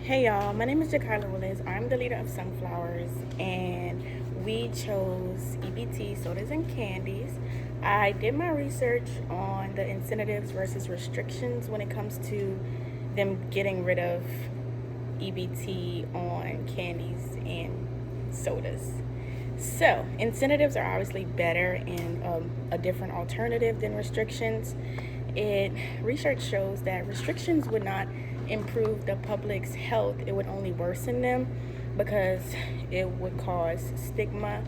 Hey y'all, my name is Jakyla Willis. I'm the leader of Sunflowers, and we chose EBT sodas and candies. I did my research on the incentives versus restrictions when it comes to them getting rid of EBT on candies and sodas. So, incentives are obviously better and a different alternative than restrictions. Research shows that restrictions would not improve the public's health, it would only worsen them because it would cause stigma.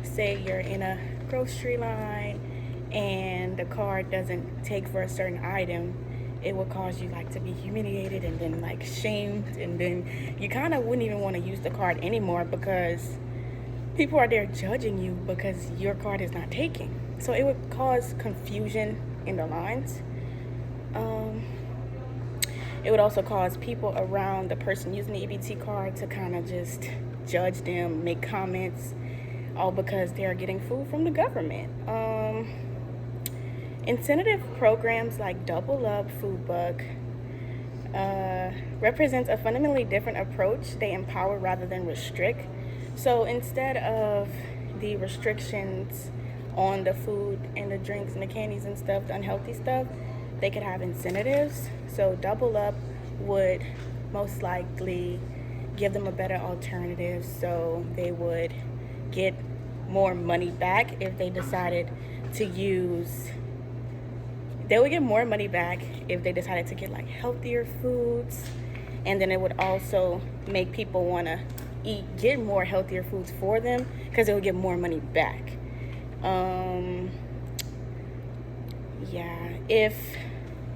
Say you're in a grocery line and the card doesn't take for a certain item, it would cause you like to be humiliated and then like shamed, and then you kind of wouldn't even want to use the card anymore because people are there judging you because your card is not taking. So it would cause confusion in the lines. It would also cause people around the person using the EBT card to kind of just judge them, make comments, all because they're getting food from the government. Incentive programs like Double Up, Food Buck, represents a fundamentally different approach. They empower rather than restrict. So instead of the restrictions on the food and the drinks and the candies and stuff, the unhealthy stuff, they could have incentives. So Double Up would most likely give them a better alternative, so they would get more money back if they decided to use they would get more money back if they decided to get like healthier foods, and then it would also make people want to get more healthier foods for them because they would get more money back. If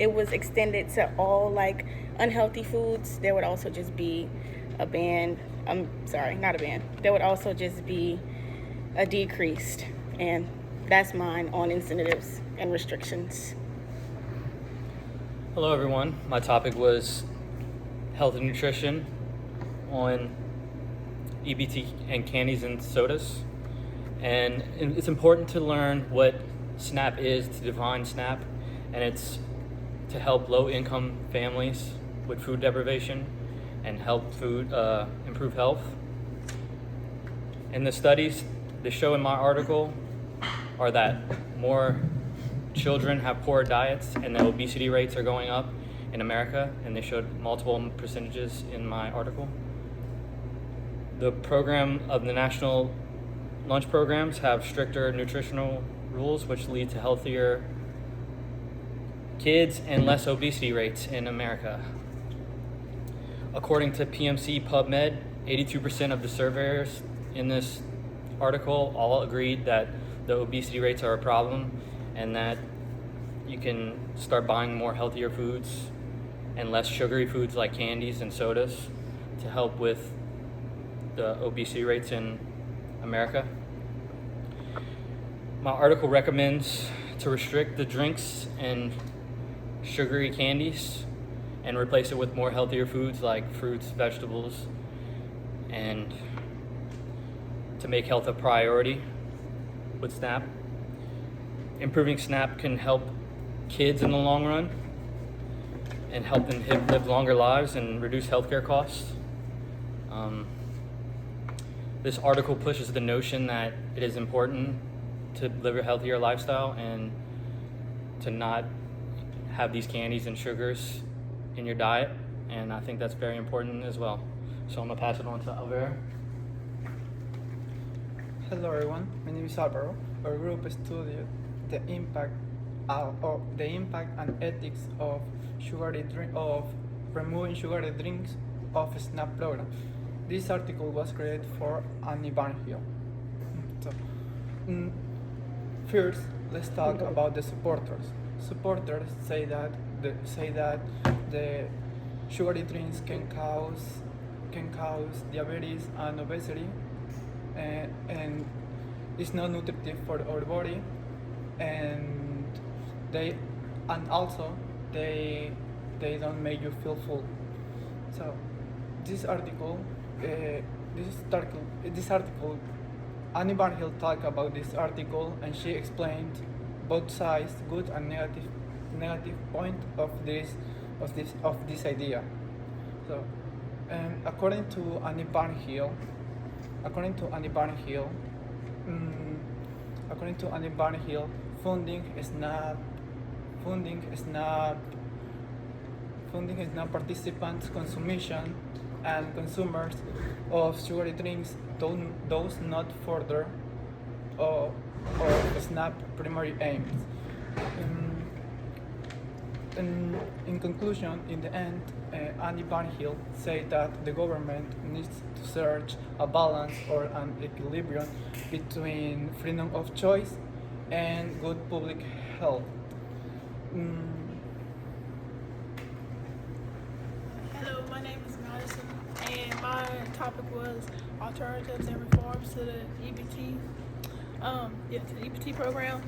it was extended to all like unhealthy foods, there would also just be a ban. Not a ban. There would also just be a decreased, and that's mine on incentives and restrictions. Hello everyone, my topic was health and nutrition on EBT and candies and sodas. And it's important to learn what SNAP is, to define SNAP, and it's to help low-income families with food deprivation and help improve health. And the studies they show in my article are that more children have poor diets and the obesity rates are going up in America, and they showed multiple percentages in my article. The program of the national lunch programs have stricter nutritional rules which lead to healthier kids and less obesity rates in America. According to PMC PubMed, 82% of the surveyors in this article all agreed that the obesity rates are a problem and that you can start buying more healthier foods and less sugary foods like candies and sodas to help with the obesity rates in America. My article recommends to restrict the drinks and sugary candies and replace it with more healthier foods like fruits, vegetables, and to make health a priority with SNAP. Improving SNAP can help kids in the long run and help them live longer lives and reduce healthcare costs. This article pushes the notion that it is important to live a healthier lifestyle and to not have these candies and sugars in your diet, and I think that's very important as well. So I'm gonna pass it on to Alvaro. Hello everyone, my name is Alvaro. Our group studied the impact and ethics of removing sugary drinks of SNAP program. This article was created for Annie Barnhill. So, first, let's talk about the supporters. Supporters say that the sugary drinks can cause diabetes and obesity, and it's not nutritive for our body, and also they don't make you feel full. So this article, Annie Barnhill talked about this article, and she explained both sides, good and negative point of this idea. So According to Annie Barnhill, according to Annie Barnhill, mm, according to Annie Barnhill, funding is not participants consumption and consumers of sugary drinks those not further or SNAP primary aims. In conclusion, in the end, Andy Barnhill said that the government needs to search a balance or an equilibrium between freedom of choice and good public health. Hello, my name is Madison, and my topic was alternatives and reforms to the EBT, to the EBT program.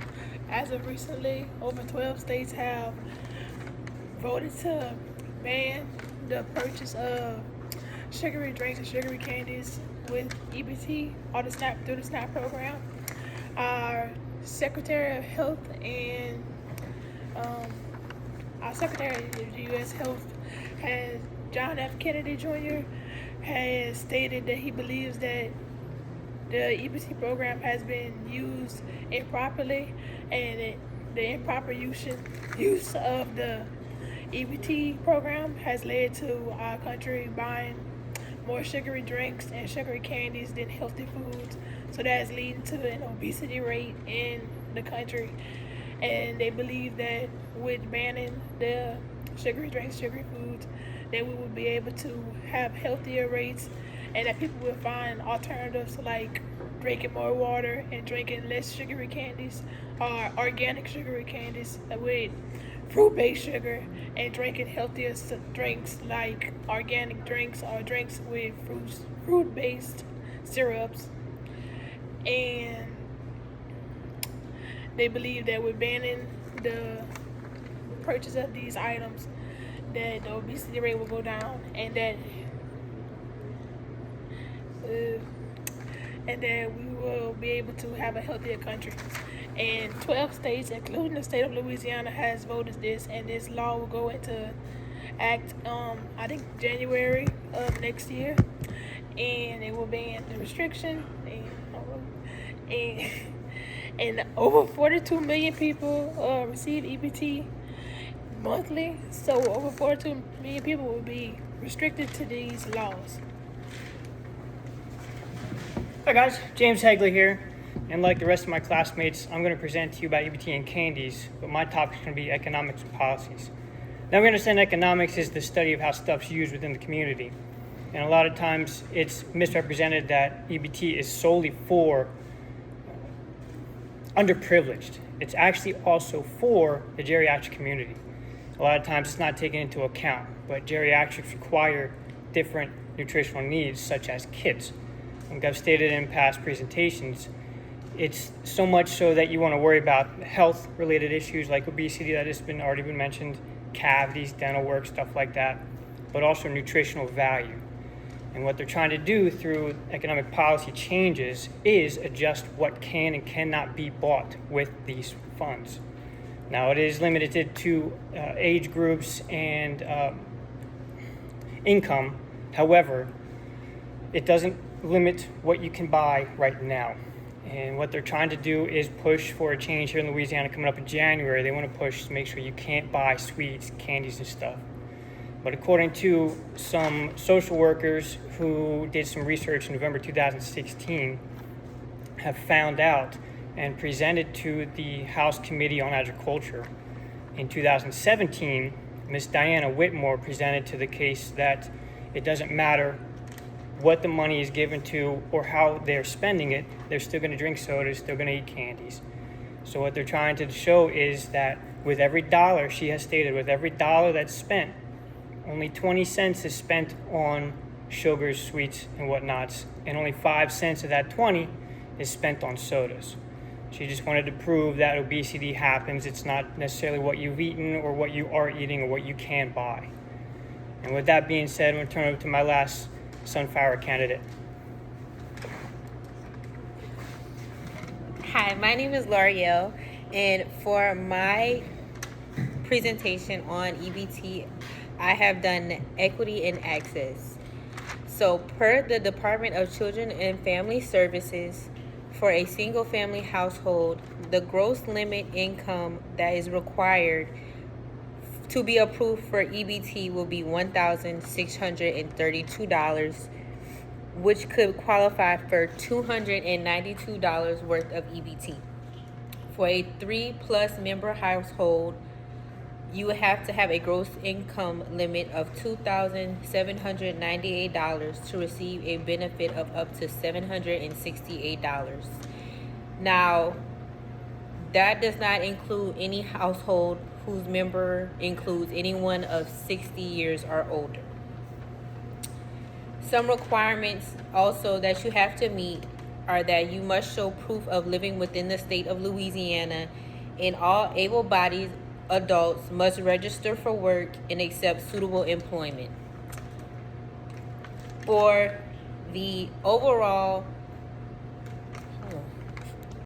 As of recently, over 12 states have voted to ban the purchase of sugary drinks and sugary candies with EBT or through the SNAP program. Our Secretary of Health and our Secretary of the U.S. Health John F. Kennedy Jr. has stated that he believes that the EBT program has been used improperly, and the improper use of the EBT program has led to our country buying more sugary drinks and sugary candies than healthy foods. So that is leading to an obesity rate in the country. And they believe that with banning the sugary drinks, sugary foods, that we will be able to have healthier rates, and that people will find alternatives like drinking more water and drinking less sugary candies or organic sugary candies with fruit-based sugar, and drinking healthier drinks like organic drinks or drinks with fruit-based syrups. And they believe that with banning the purchase of these items, that the obesity rate will go down, and that we will be able to have a healthier country. And 12 states, including the state of Louisiana, has voted this, and this law will go into act, I think January of next year, and it will ban the restriction, and over 42 million people receive EBT monthly, so over 42 million people will be restricted to these laws. Hi guys, James Hagley here, and like the rest of my classmates, I'm going to present to you about EBT and candies, but my topic is going to be economics and policies. Now we understand economics is the study of how stuff's used within the community, and a lot of times it's misrepresented that EBT is solely for underprivileged. It's actually also for the geriatric community. A lot of times it's not taken into account, but geriatrics require different nutritional needs, such as kids. Like I've stated in past presentations, it's so much so that you want to worry about health-related issues like obesity that has already been mentioned, cavities, dental work, stuff like that, but also nutritional value. And what they're trying to do through economic policy changes is adjust what can and cannot be bought with these funds. Now it is limited to age groups and income. However, it doesn't limit what you can buy right now. And what they're trying to do is push for a change here in Louisiana coming up in January. They want to push to make sure you can't buy sweets, candies, and stuff. But according to some social workers who did some research in November 2016, have found out and presented to the House Committee on Agriculture in 2017, Ms. Diana Whitmore presented to the case that it doesn't matter what the money is given to or how they're spending it, they're still going to drink sodas, still going to eat candies. So what they're trying to show is that with every dollar, she has stated, with every dollar that's spent, only 20 cents is spent on sugars, sweets, and whatnots, and only 5 cents of that 20 is spent on sodas. She just wanted to prove that obesity happens. It's not necessarily what you've eaten or what you are eating or what you can buy. And with that being said, I'm going to turn it over to my last Sunflower candidate. Hi, my name is L'Oreal, and for my presentation on EBT, I have done equity and access. So, per the Department of Children and Family Services, for a single family household, the gross limit income that is required to be approved for EBT will be $1,632, which could qualify for $292 worth of EBT. For a 3+ member household, you would have to have a gross income limit of $2,798 to receive a benefit of up to $768. Now, that does not include any household whose member includes anyone of 60 years or older. Some requirements also that you have to meet are that you must show proof of living within the state of Louisiana, and all able-bodied adults must register for work and accept suitable employment. For the overall